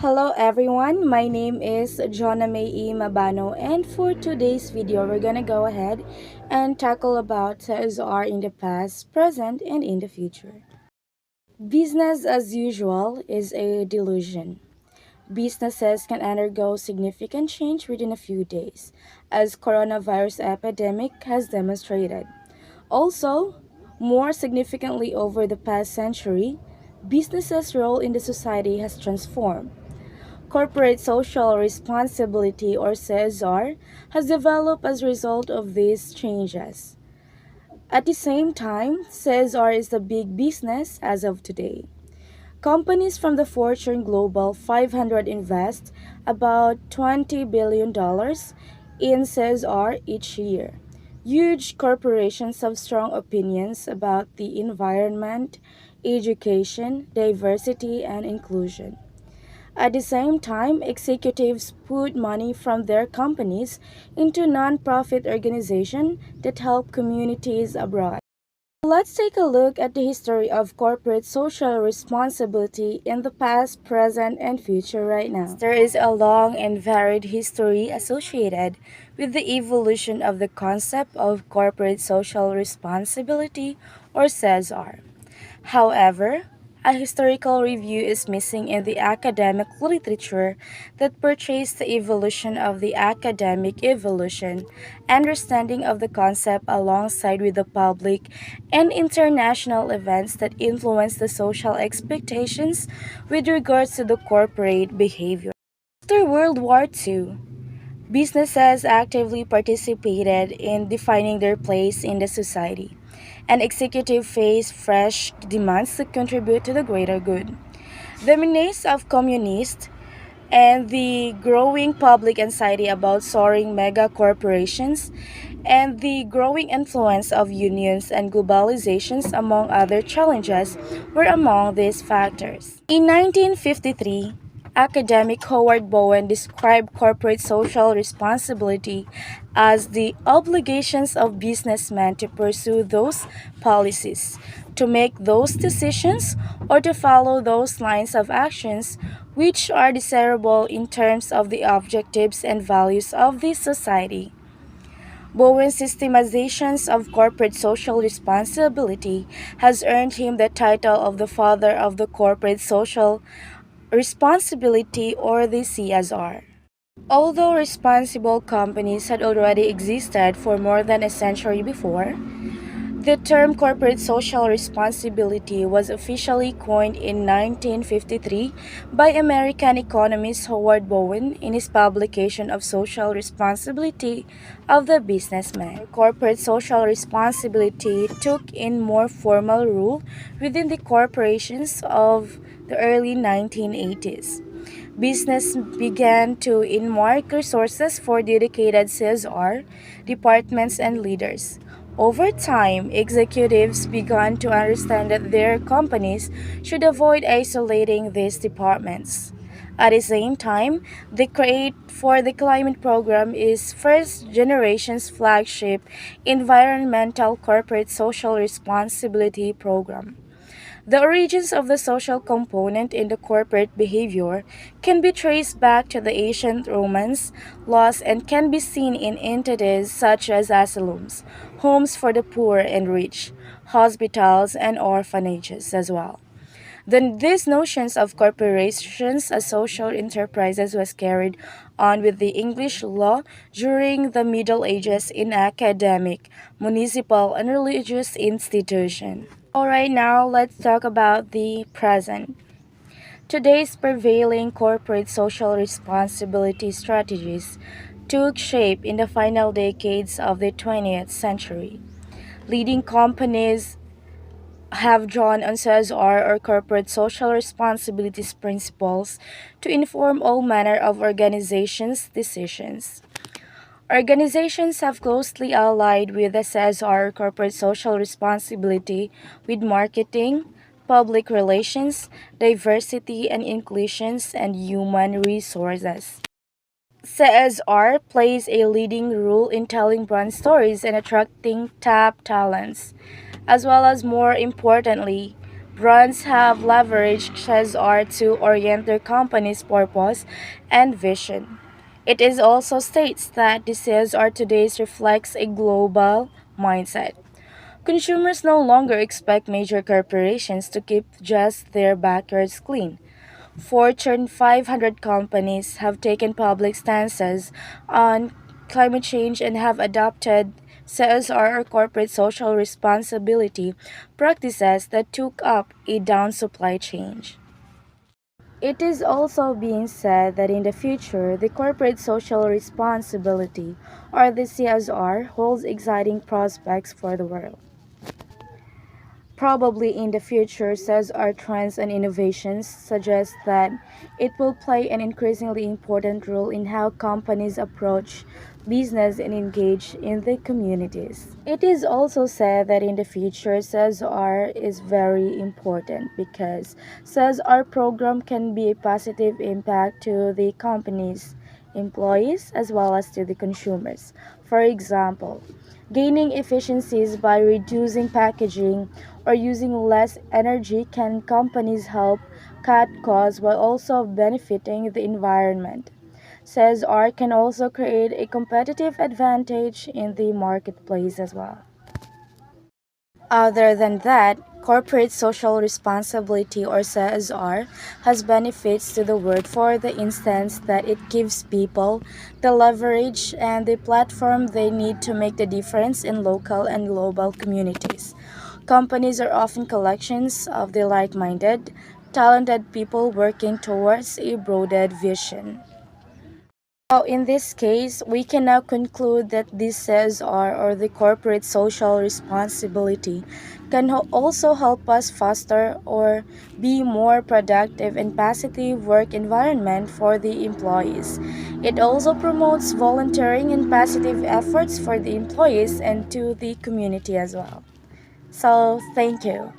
Hello everyone, my name is Jonna May E. Mabano, and for today's video we're gonna go ahead and tackle about CSR in the past, present, and in the future. Business as usual is a delusion. Businesses can undergo significant change within a few days, as coronavirus epidemic has demonstrated. Also, more significantly over the past century, businesses' role in the society has transformed. Corporate social responsibility or CSR has developed as a result of these changes. At the same time, CSR is a big business as of today. Companies from the Fortune Global 500 invest about $20 billion in CSR each year. Huge corporations have strong opinions about the environment, education, diversity, and inclusion. At the same time, executives put money from their companies into nonprofit organizations that help communities abroad. Let's take a look at the history of corporate social responsibility in the past, present, and future right now. There is a long and varied history associated with the evolution of the concept of corporate social responsibility or CSR. However, a historical review is missing in the academic literature that portrays the evolution of the academic evolution, understanding of the concept alongside with the public and international events that influence the social expectations with regards to the corporate behavior. After World War II, businesses actively participated in defining their place in the society, and executives faced fresh demands to contribute to the greater good. The menace of communists and the growing public anxiety about soaring mega corporations and the growing influence of unions and globalizations among other challenges were among these factors. In 1953, academic Howard Bowen described corporate social responsibility as the obligations of businessmen to pursue those policies, to make those decisions, or to follow those lines of actions which are desirable in terms of the objectives and values of the society. Bowen's systematizations of corporate social responsibility has earned him the title of the father of the corporate social responsibility or the CSR. Although responsible companies had already existed for more than a century before, the term corporate social responsibility was officially coined in 1953 by American economist Howard Bowen in his publication of Social Responsibility of the Businessman. Corporate social responsibility took in more formal rule within the corporations of the early 1980s. Business began to earmark resources for dedicated CSR departments and leaders. Over time, executives began to understand that their companies should avoid isolating these departments. At the same time, the Create for the Climate program is first generation's flagship environmental corporate social responsibility program. The origins of the social component in the corporate behavior can be traced back to the ancient Romans laws and can be seen in entities such as asylums, homes for the poor and rich, hospitals, and orphanages as well. Then these notions of corporations as social enterprises was carried on with the English law during the Middle Ages in academic, municipal, and religious institutions. Alright, now let's talk about the present. Today's prevailing corporate social responsibility strategies took shape in the final decades of the 20th century. Leading companies have drawn on CSR or corporate social responsibilities principles to inform all manner of organizations' decisions. Organizations have closely allied with the CSR corporate social responsibility with marketing, public relations, diversity and inclusions, and human resources. CSR plays a leading role in telling brand stories and attracting top talents, as well as more importantly, Brands have leveraged CSR to orient their company's purpose and vision. It is also states that the CSR today reflects a global mindset. Consumers no longer expect major corporations to keep just their backyards clean. Fortune 500 companies have taken public stances on climate change and have adopted CSR or corporate social responsibility practices that took up a down supply chain. It is also being said that in the future, the corporate social responsibility, or the CSR, holds exciting prospects for the world. Probably in the future, says our trends and innovations suggest that it will play an increasingly important role in how companies approach business and engage in the communities. It is also said that in the future, CSR is very important because CSR program can be a positive impact to the companies, employees, as well as to the consumers. For example, gaining efficiencies by reducing packaging or using less energy can companies help cut costs while also benefiting the environment. Says art can also create a competitive advantage in the marketplace as well. Other than that, corporate social responsibility or CSR has benefits to the world for the instance that it gives people the leverage and the platform they need to make the difference in local and global communities. Companies are often collections of the like-minded, talented people working towards a broader vision. So in this case, we can now conclude that this CSR or the corporate social responsibility can also help us foster or be more productive and positive work environment for the employees. It also promotes volunteering and positive efforts for the employees and to the community as well. So thank you.